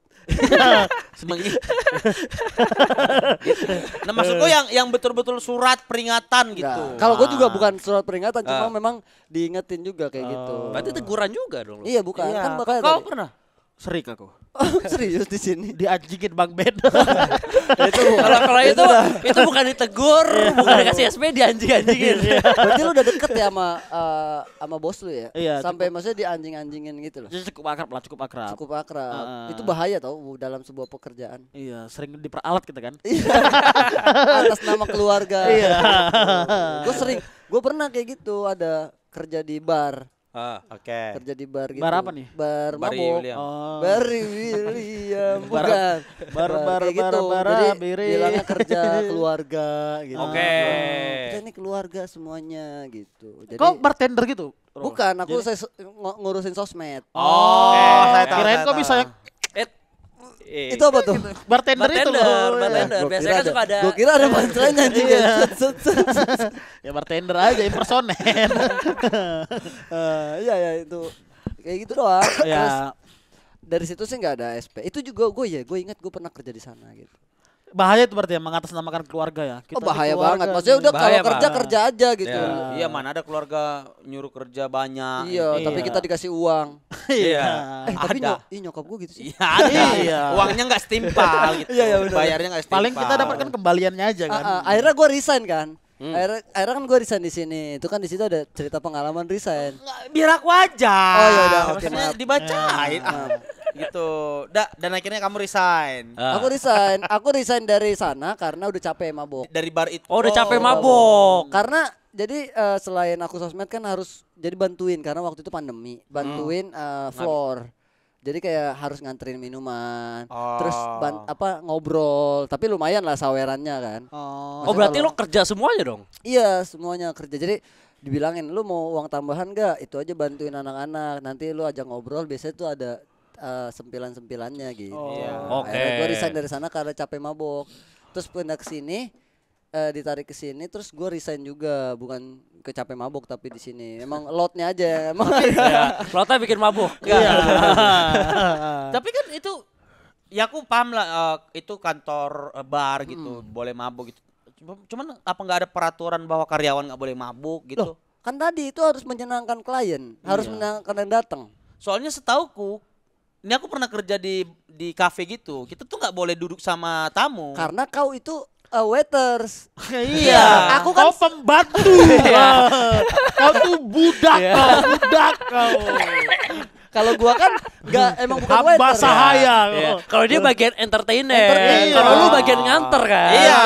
Nah maksudku yang betul-betul surat peringatan gitu. Nah, kalau gue juga bukan surat peringatan, cuma memang diingetin juga kayak gitu. Berarti teguran juga dong. lo. Iya bukan, Iya. kan makanya Kau tadi. pernah? Serik aku. Serius di sini. Dianjingin Bang Ben. Kalau itu bukan ditegur, bukan dikasih SP dianjing-anjingin. Berarti lu udah deket ya sama bos lu ya? Iya, Sampai maksudnya dianjing-anjingin gitu loh. Cukup akrab lah, cukup akrab. Cukup akrab. Heeh. Itu bahaya tau dalam sebuah pekerjaan. Iya, sering diperalat kita kan. Atas nama keluarga. Iya. Gue pernah kayak gitu, ada kerja di bar. Oke. Kerja di bar gitu. Bar apa nih? Bar Bari mabok. William. Oh. Bari William Bar- bukan. bar- Kayak gitu. bar- Jadi biri. bilangnya kerja keluarga gitu. Oke. Kita ini keluarga semuanya gitu. Jadi Kau bartender gitu? bukan, aku ngurusin sosmed. Oh, saya tahu, kirain saya kok tahu. bisa yang Itu apa tuh? bartender itu loh. bartender. Gua Biasanya kira kan suka ada. Gue kira ada punchline anjing. Iya. Set, set, set. Ya bartender aja, impersoner. Iya ya itu. Kayak gitu doang. Terus Ya, dari situ sih nggak ada SP. Itu juga gue ingat gue pernah kerja di sana gitu. bahaya itu berarti ya, mengatasnamakan keluarga ya. Oh Kita bahaya di keluarga banget. nih. Maksudnya udah kalau Bahaya, kerja Pak. kerja aja gitu. Ya. Iya mana ada keluarga nyuruh kerja banyak. Iya, Iya. tapi kita dikasih uang. Iya. Tapi Ada. nyokap gue gitu sih. Iya ada. Iya. Uangnya nggak setimpal gitu. Iya, iya, benar. Bayarnya nggak setimpal. Paling kita dapatkan kembaliannya aja kan. Akhirnya gue resign kan. Akhirnya kan gue resign di sini. Itu kan di situ ada cerita pengalaman resign. Nggak, biar aku aja. Oh, ya udah, oke, Maksudnya maaf. dibacain. Gitu. Dan akhirnya kamu resign. Aku resign dari sana karena udah capek mabok. Dari bar itu. Oh, udah capek mabok. Karena jadi selain aku sosmed kan harus jadi bantuin karena waktu itu pandemi, bantuin floor. Jadi kayak harus nganterin minuman, terus ngobrol, tapi lumayan lah sawerannya kan. Oh. Oh, berarti lo kerja semuanya dong? Iya, semuanya kerja. Jadi dibilangin lu mau uang tambahan gak? Itu aja bantuin anak-anak. Nanti lu ajak ngobrol, biasanya tuh ada sempilan-sempilannya gitu. Oke. Akhirnya gue resign dari sana karena capek mabok. Terus pindah ke sini, ditarik ke sini, terus gue resign juga, bukan ke capek mabok tapi di sini. Emang loadnya aja, emang. Lota bikin mabuk. Tapi kan itu ya aku paham lah itu kantor bar gitu, boleh mabuk gitu. Cuman apa nggak ada peraturan bahwa karyawan nggak boleh mabuk gitu? Loh, kan tadi itu harus menyenangkan klien, harus menyenangkan yang datang. Soalnya setauku ini aku pernah kerja di kafe gitu. Kita tuh nggak boleh duduk sama tamu. Karena kau itu waiters. Iya, Aku kan kau pembantu. Kau tuh budak kau. kalau gua kan enggak emang bukan Hamba waiter. sahaya. Iya. Kalau dia bagian entertainer, Entertainer. kalau lu bagian nganter kan. Iya.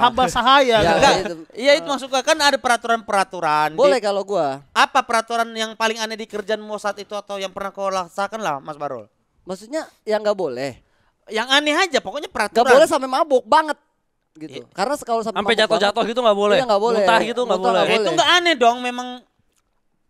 Hamba sahaya. Ya, Enggak. gitu. Iya itu maksudnya kan ada peraturan-peraturan. Boleh kalau gua. Apa peraturan yang paling aneh di kerjaanmu saat itu atau yang pernah kau rasakan lah Mas Barul? Maksudnya yang enggak boleh. Yang aneh aja pokoknya Enggak peraturan. boleh sampai mabuk banget. gitu. Karena kalau sampai Sampai mabuk jatuh-jatuh gitu nggak boleh. Iya, nggak boleh. Muntah gitu nggak Muntah boleh. nggak Itu boleh. nggak aneh dong, memang.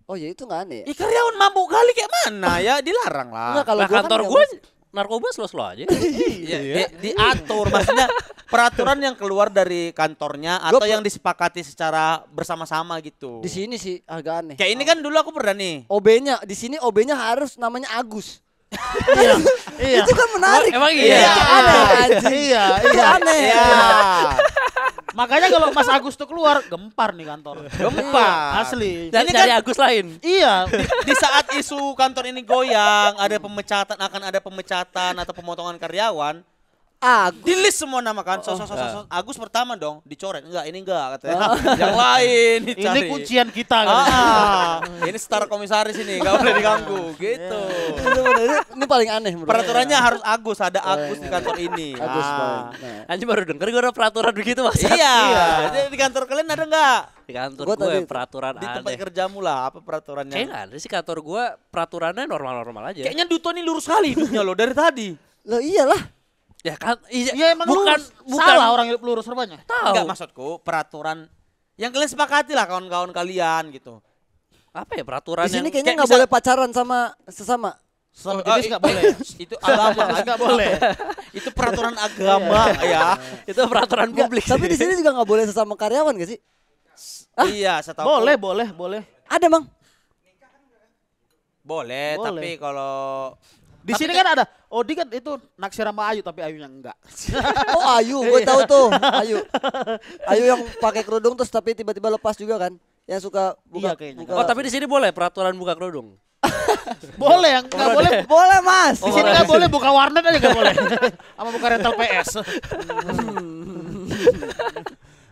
Oh ya itu nggak aneh. Ih, karyawan mabuk kali kayak mana ya, dilarang lah. Enggak kalau Lah gua kan kantor nggak gue masuk. narkoba slow-slow aja. Iya, diatur maksudnya peraturan yang keluar dari kantornya atau yang disepakati secara bersama-sama gitu. Di sini sih agak aneh. Kayak ini kan dulu aku pernah nih. OB-nya di sini OB-nya harus namanya Agus. Iya. Itu kan menarik. Emang Iya. iya. Itu aneh anjing. Iya, Itu iya. aneh. Iya. Makanya kalau Mas Agus tuh keluar gempar nih kantor. Gempar. Asli. Dan Ini cari kan- Agus lain. Iya. Di saat isu kantor ini goyang, akan ada pemecatan atau pemotongan karyawan, Agus. di list semua nama kan. Agus pertama dong, dicoret. Enggak, ini enggak katanya. Yang lain dicari. Ini kuncian kita kan. Ini star komisaris ini, enggak boleh diganggu gitu. Itu bener, ini paling aneh menurut Peraturannya harus Agus, ada Agus di kantor ini. Agus Ah. paling. Nah, Anjing baru denger gue ada peraturan begitu Mas. Iya. Jadi di kantor kalian ada enggak? Di kantor Gua gue tadi- peraturan Di tempat aneh. kerjamu lah, apa peraturannya? Kayaknya nggak ada sih kantor gue peraturannya normal-normal aja. Kayaknya Duto ini lurus kali hidupnya loh dari tadi. Loh iyalah. Ya kan, Ya emang bukan salah orang hidup lurus rupanya. tahu. Enggak, maksudku peraturan yang kalian sepakati lah kawan-kawan kalian gitu. Apa ya peraturan Di sini yang kayaknya kayak nggak misal- boleh pacaran sama sesama. Sama jenis nggak boleh. Itu agama, Nggak boleh. itu peraturan agama ya. itu peraturan Enggak, publik. tapi di sini juga nggak boleh sesama karyawan gak sih? Iya, setahu Boleh. Ada mang. Boleh, Boleh. tapi kalau Di sini kan ada. Odi kan itu naksir sama Ayu tapi Ayunya enggak. Oh Ayu, gue tahu tuh. Ayu. Ayu yang pakai kerudung terus tapi tiba-tiba lepas juga kan? Yang suka buka. Iya, kayaknya. Oh tapi di sini boleh peraturan buka kerudung. Boleh yang enggak boleh. Boleh mas. Di sini nggak boleh buka warnet aja nggak boleh. Sama buka rental PS.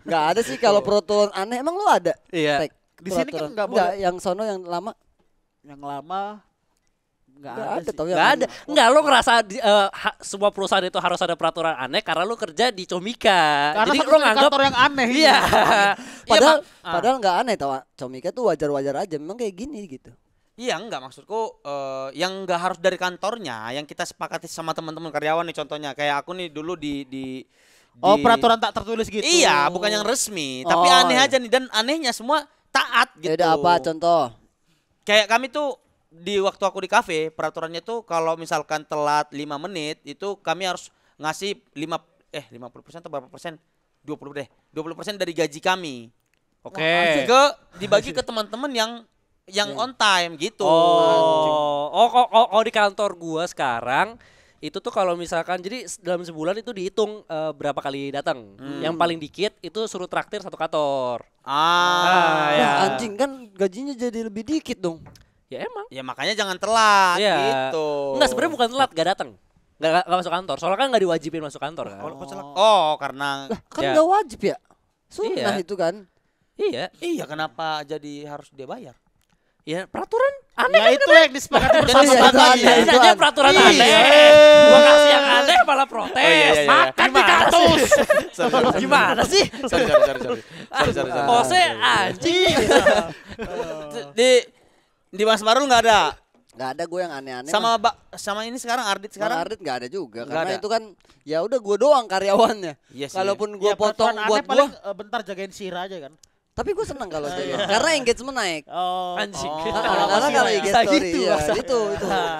Nggak ada sih kalau peraturan aneh. Emang lu ada? Iya. Tek, Di sini kan peraturan? nggak Nggak, boleh. yang sono yang lama Yang lama nggak nggak ada ada sih. tau Nggak ada. Enggak lo ngerasa semua perusahaan itu harus ada peraturan aneh karena lo kerja di Comika. Karena Jadi satu lo nganggap kantor yang aneh. ini. iya. Padahal Mak. padahal nggak aneh tau. Comika tuh wajar-wajar aja. Memang kayak gini gitu. iya enggak maksudku yang enggak harus dari kantornya, yang kita sepakati sama teman-teman karyawan nih contohnya. Kayak aku nih dulu di Oh peraturan tak tertulis gitu. Iya, bukan yang resmi, tapi Oh, aneh iya. aja nih dan anehnya semua taat gitu. Ya udah apa contoh? Kayak kami tuh di waktu aku di kafe, peraturannya tuh kalau misalkan telat 5 menit itu kami harus ngasih 50% atau berapa persen? 20 deh. 20% dari gaji kami. Oke. Dibagi ke teman-teman yang on time gitu. Oh, di kantor gua sekarang itu tuh kalau misalkan jadi dalam sebulan itu dihitung berapa kali datang. Yang paling dikit itu suruh traktir satu kantor. Ah, ya. Wah, anjing kan gajinya jadi lebih dikit dong. Ya emang. ya makanya jangan telat Iya. gitu. Enggak sebenarnya bukan telat, gak datang. Gak masuk kantor. Soalnya kan gak diwajibin masuk kantor kan. Karena Kan Ya. nggak wajib ya? Sunnah Iya. itu kan. Iya. iya kenapa jadi harus dia bayar? Ya peraturan aneh Ya itu yang disepakati bersama Iya, itu tadi. aneh. Jadi itu aja aneh. peraturan Iya. aneh. Gua kasih yang aneh malah protes. Oh, iya, iya, iya. Makan di kampus. Gimana sih? Sorry. Bose anjing. Di Mas Marul nggak ada. Nggak ada gue yang aneh-aneh. Sama ini sekarang Ardit sekarang sekarang. Ardit nggak ada juga Nggak karena ada. itu kan ya udah gue doang karyawannya. Iya sih, Kalaupun gue Ya, potong peraturan buat aneh paling gue, bentar jagain Sira aja kan. tapi gue seneng kalau jadi karena engagement naik. Oh. Anjing. Oh. Karena Apa sih, kalau Ray? IG Bisa story gitu, ya, masa. itu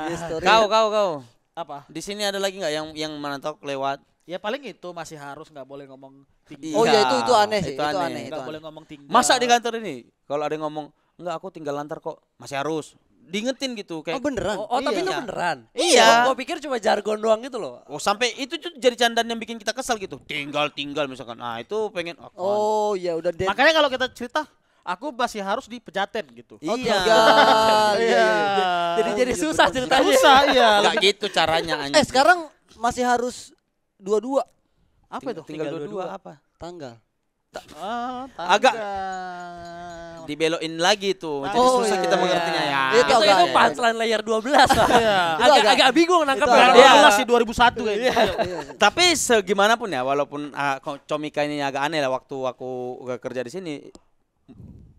IG story. Kau. Apa? Di sini ada lagi nggak yang menantau lewat? Ya paling itu masih harus nggak boleh ngomong tinggi. Oh Iya, ya itu aneh sih, itu itu aneh. aneh, itu Nggak aneh. boleh ngomong tinggi. Masa di kantor ini kalau ada yang ngomong enggak aku tinggal lantar kok masih harus diingetin gitu Oh kayak beneran? Oh, tapi itu Iya. beneran. Iya. Gua pikir cuma jargon doang gitu loh. sampai itu tuh jadi candaan yang bikin kita kesel gitu. Tinggal misalkan. Nah, itu pengen Oh ya udah deh. Makanya kalau kita cerita, aku masih harus dipejaten gitu. Oh, iya. tinggal. Iya. Jadi susah ceritanya. Susah iya. Enggak gitu caranya anjing. Sekarang masih harus dua-dua Apa itu? Tinggal dua-dua apa? tanggal. Agak- Dibelokin lagi tuh. Jadi Oh, susah iya, kita iya. mengertinya ya. Itu Itu agak- punchline layer 12 lah. Iya. Agak bingung nangkap itu ya. agak- Iya. 12 sih 2001 kayaknya. Iya. Tapi segimanapun ya, walaupun Comika ini agak aneh lah waktu aku kerja di sini,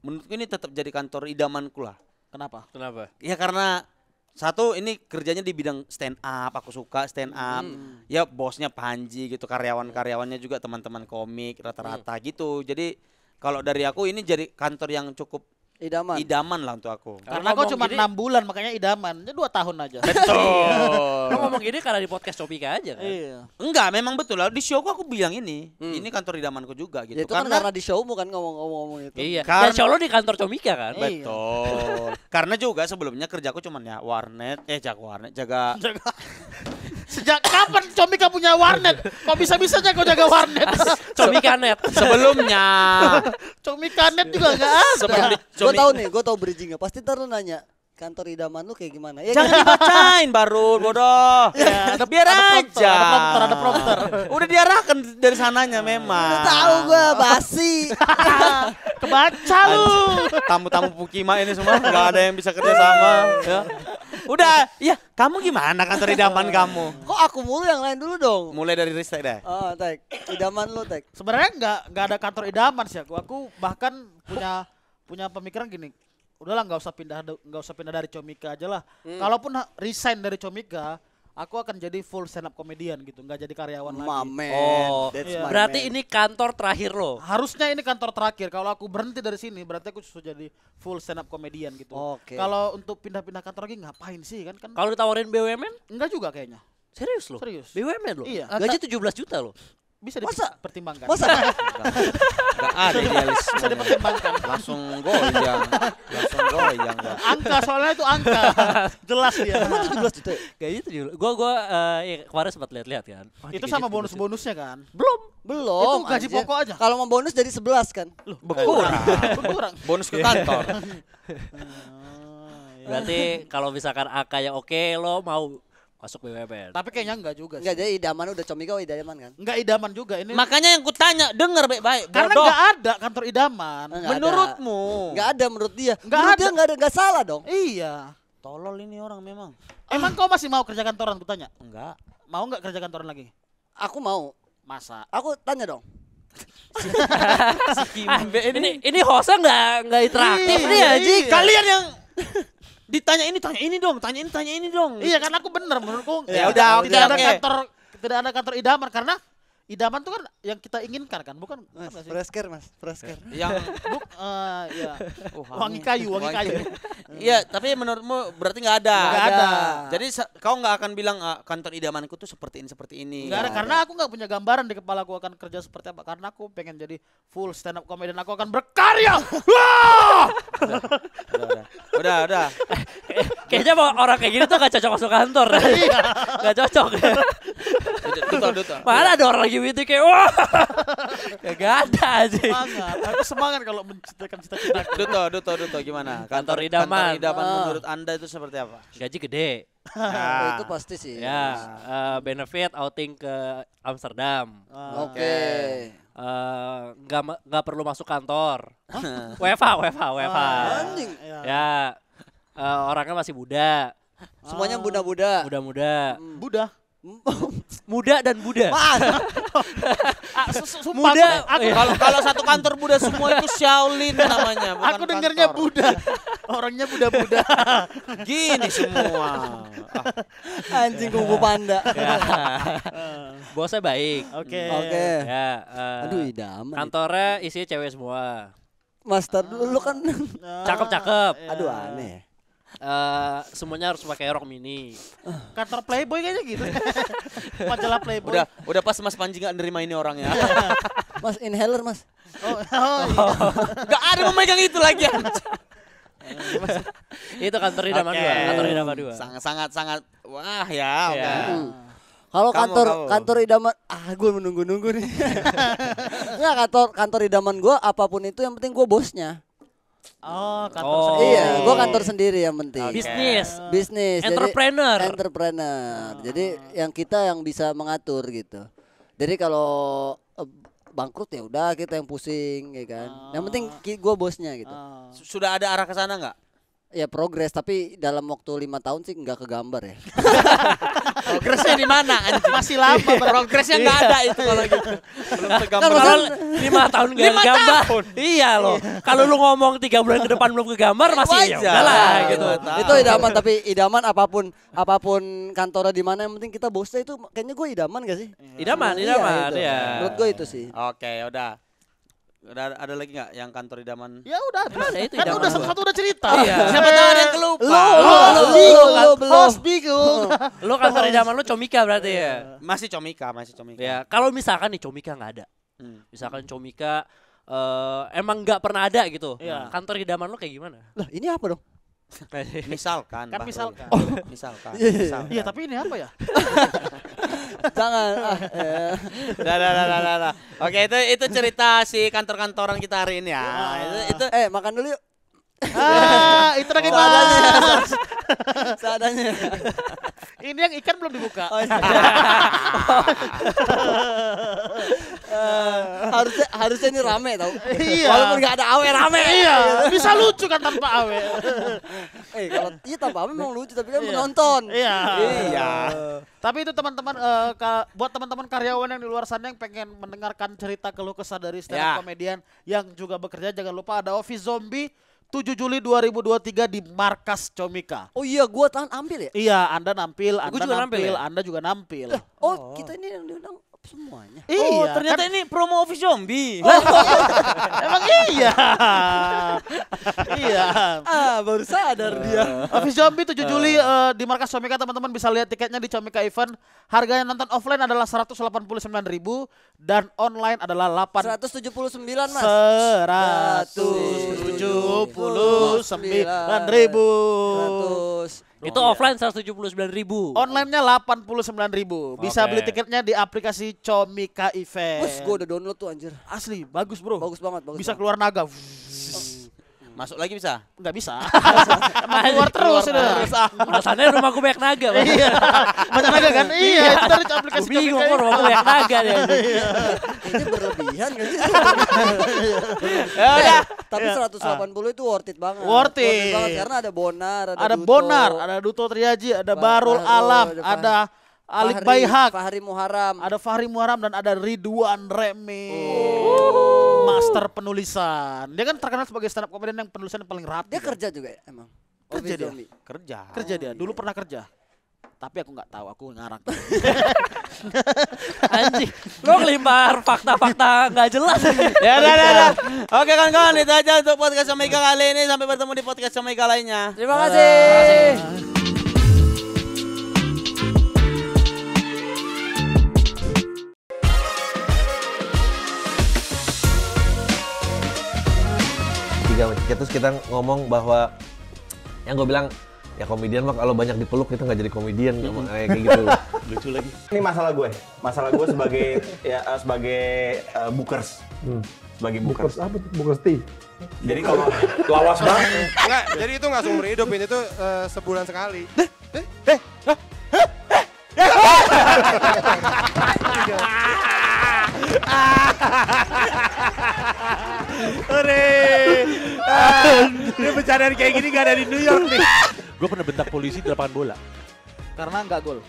menurutku ini tetap jadi kantor idamanku lah. Kenapa? Kenapa? Ya karena Satu ini kerjanya di bidang stand up, aku suka stand up. Ya bosnya Panji gitu, karyawan-karyawannya juga teman-teman komik rata-rata gitu. Jadi kalau dari aku ini jadi kantor yang cukup idaman lah untuk aku. Karena kau cuma 6 bulan makanya idaman. Ya 2 tahun aja. Lo ngomong gini karena di podcast Copika aja kan. Iya. Enggak, memang betul lah di showku aku bilang ini. Ini kantor idamanku juga gitu. Ya itu kan karena di showmu kan ngomong-ngomong itu. Iya. Karena- Dan show lo di kantor Comika kan. Iya. Betul. Karena juga sebelumnya kerjaku cuman ya warnet, jaga Sejak kapan Comika punya warnet? Kok bisa-bisanya kau jaga warnet? Comika net. sebelumnya. Comika net juga enggak ada. Sebelum di Gue tahu bridgingnya. Pasti ntar lu nanya kantor idaman lu kayak gimana? Ya, Jangan dibacain baru bodoh. Ya, Biar prompter, aja. ada prompter. Udah diarahkan dari sananya memang. tahu gue basi. Kebaca lu. Tamu-tamu Pukima ini semua nggak ada yang bisa kerja sama. Ya. Udah, ya kamu gimana kantor idaman kamu? Kok aku mulu yang lain dulu dong? Mulai dari Ristek deh. Oh, Tek. Idaman lu, Tek. Sebenarnya enggak ada kantor idaman sih aku. Aku bahkan punya pemikiran gini. Udahlah nggak usah pindah dari Comika aja lah. Kalaupun resign dari Comika, aku akan jadi full stand up comedian gitu, nggak jadi karyawan lagi. Mamen. Oh, That's iya. my berarti man. ini kantor terakhir lo. Harusnya ini kantor terakhir. Kalau aku berhenti dari sini, berarti aku sudah jadi full stand up comedian gitu. Oke. Kalau untuk pindah-pindah kantor lagi ngapain sih kan? Kalau ditawarin BUMN, Enggak juga kayaknya. serius lo? Serius. BUMN lo? Iya. Gaji 17 juta lo. Bisa Masa? dipertimbangkan. Masa Enggak ada idealisme. Bisa dipertimbangkan. Langsung goyang. Gua. Angka soalnya itu angka. Jelas dia. 17 juta? Gaji 17. Gua ya, kemarin sempat lihat-lihat kan. Wah, Itu gaji sama 17 juta. bonus-bonusnya kan? Belum. Belum. Itu gaji anjir. pokok aja. Kalau mau bonus jadi 11 kan? Berkurang. Bonus ke kantor. Berarti kalau misalkan angka yang oke lo mau masuk BUMN. Tapi kayaknya enggak juga sih. Enggak, jadi idaman udah Comika idaman kan? Enggak idaman juga ini. Makanya yang kutanya, denger baik-baik. Karena Bodoh. enggak ada kantor idaman. Enggak ada. Menurutmu. Enggak ada menurut dia. Nggak Menurut ada. dia enggak salah dong. Iya. Tolol ini orang memang. Emang kau masih mau kerja kantoran kutanya? Enggak. Mau enggak kerja kantoran lagi? Aku mau. Masa? Aku tanya dong. Ini hostnya nggak interaktif nih Iya, anjing. iya. Kalian yang ditanya ini dong, tanya ini dong. Iya kan aku bener menurutku. Ya udah, tidak ada oke. tidak ada kantor idaman karena idaman tuh kan yang kita inginkan kan, bukan? Mas, Bukan sih? fresh care, Mas. Fresh care. Yang Ya. oh, Wangi kayu. Iya, tapi menurutmu berarti nggak ada. Nggak ada. Jadi kau nggak akan bilang kantor idamanku tuh seperti ini. Enggak ada karena aku enggak punya gambaran di kepala aku akan kerja seperti apa karena aku pengen jadi full stand up comedian, aku akan berkarya. Wah! Udah. Kayaknya orang kayak gini tuh gak cocok masuk kantor. Gak cocok. Duta. Mana ada orang lagi gitu kayak wah. Gak ada aja. Semangat. Aku semangat kalau menciptakan cita-cita. Duta gimana? Kantor idaman. Kantor idaman menurut Anda itu seperti apa? Gaji gede. Oh, itu pasti sih. Ya, benefit outing ke Amsterdam. Oke. Nggak perlu masuk kantor. WFH. Anjing. Ya, orangnya masih muda. Semuanya muda-muda. Muda-muda. Buddha. Muda dan Buddha. Mas, Sumpah Muda. aku Kalau satu kantor Buddha semua itu Shaolin namanya, bukan aku dengernya kantor. Buddha. Orangnya Buddha. Gini semua. anjing kubu panda. Ya. Bosnya baik. Oke. Oke. Ya, Aduh, idaman. kantornya isi cewek semua. Master dulu kan. Cakep-cakep. Aduh, aneh. Semuanya harus pakai rok mini. Kantor Playboy kayaknya gitu. Majalah Playboy. Udah pas Mas Panji nggak nerima ini orangnya. Mas inhaler, Mas. Oh, iya. Nggak ada memegang itu lagi. Itu kantor idaman Oke. dua. Kantor idaman dua. Sangat wah ya. Ya. Oke. Kalau Kamu. kantor idaman, gue menunggu nih. Nggak, kantor idaman gue apapun itu yang penting gue bosnya. Oh, kantor Oh. sendiri. Iya, gue kantor sendiri yang penting. Bisnis. Bisnis. jadi- Entrepreneur. entrepreneur. Jadi yang kita yang bisa mengatur gitu. Jadi kalau bangkrut ya udah kita yang pusing ya kan. Yang penting gue bosnya gitu. Ah. Sudah ada arah ke sana nggak? ya progres, tapi dalam waktu 5 tahun sih nggak kegambar ya. Progresnya di mana anjing? Masih lama. Progresnya enggak ada itu kalau gitu. Belum kegambar. Kalau 5 tahun gak 5 kegambar. tahun. Iya loh. Kalau lu ngomong 3 bulan ke depan belum kegambar masih ya Wajar. udahlah gitu. Itu idaman, tapi idaman apapun kantornya di mana yang penting kita bosnya itu kayaknya gue idaman gak sih? Idaman Iya, itu. ya. Menurut gue itu sih. Oke, udah. Udah ada lagi nggak yang kantor idaman? Ya udah, Ada itu kan idaman udah gua. satu udah cerita. Iya. Siapa tahu ada yang kelupa. Lu belum. Host bingung. Lu kantor idaman lu Comika berarti ya. Masih Comika. Ya, kalau misalkan nih Comika nggak ada. Misalkan Comika emang nggak pernah ada gitu. Iya. Kantor idaman lu kayak gimana? Lah, ini apa dong? Misalkan. Kan Bahrul. misalkan. Misalkan. Iya, tapi ini apa ya? Jangan. Dah. Oke, itu cerita si kantor-kantoran kita hari ini ya. Itu Makan dulu yuk. Itu lagi Seadanya. Ini yang ikan belum dibuka. Harusnya ini rame tau. Iya. Walaupun nggak ada awe rame. Iya, bisa lucu kan tanpa awe. Kalau tanpa awe memang lucu, tapi kan menonton. Iya. Iya. Tapi itu teman-teman buat teman-teman karyawan yang di luar sana yang pengen mendengarkan cerita keluh kesah dari stand up Ya. comedian yang juga bekerja, jangan lupa ada Office Zombie 7 Juli 2023 di Markas Comika. Oh iya, gua ambil ya. Iya, Anda nampil, Gua Anda juga nampil nampil, ya? Anda juga nampil. Oh, kita ini yang diundang semuanya. Oh, Iya, ternyata kan- ini promo Office Zombie. emang iya. Iya. Baru sadar dia. Office Zombie 7 Juli di Markas Comika, teman-teman bisa lihat tiketnya di Comika Event. Harganya nonton offline adalah 189.000 dan online adalah 179, Mas. 179.000. 100. Itu offline 179.000. Online-nya 89.000. Bisa Oke. beli tiketnya di aplikasi Comika Event. Wes, gua udah download tuh anjir. Asli, bagus bro. Bagus banget, bagus. Bisa banget. keluar naga. Masuk lagi bisa? Nggak bisa. Emang keluar terus udah. Alasannya rumahku banyak naga. Bang. Iya. Banyak naga kan? Iya, itu dari aplikasi Gua bingung Comika kok rumahku banyak naga ya. Kayaknya berlebihan kan sih? Ya udah. Tapi 180 itu worth it banget. Worth it. banget karena ada Bonar, Ada Duto, Bonar, ada Duto Triaji, ada Barul Alam, ada ada Alik Fahri, Baihak, Fahri Muharam. ada Fahri Muharam dan ada Ridwan Remi. Master penulisan. Dia kan terkenal sebagai stand up comedian yang penulisannya paling rapi. Dia kan? kerja juga ya emang. Kerja Office dia. Zombie. Kerja. Kerja dia. Dulu pernah kerja. Tapi aku nggak tahu, aku ngarang. Anjing. Lo ngelempar fakta-fakta nggak jelas. Ya udah. Oke kawan-kawan, itu aja untuk podcast Comika kali ini. Sampai bertemu di podcast Comika lainnya. Terima kasih. Terus kita ngomong bahwa yang gue bilang ya komedian mah kalau banyak dipeluk kita nggak jadi komedian kayak gitu. Lucu lagi. Ini masalah gue sebagai bookers. Sebagai bookers. Apa tuh? Bukers tea. Jadi kalau lawas banget. Enggak, jadi itu nggak seumur hidup, ini tuh sebulan sekali. Ini bercandaan kayak gini gak ada di New York nih. Gue pernah bentak polisi di lapangan bola. Karena nggak gol.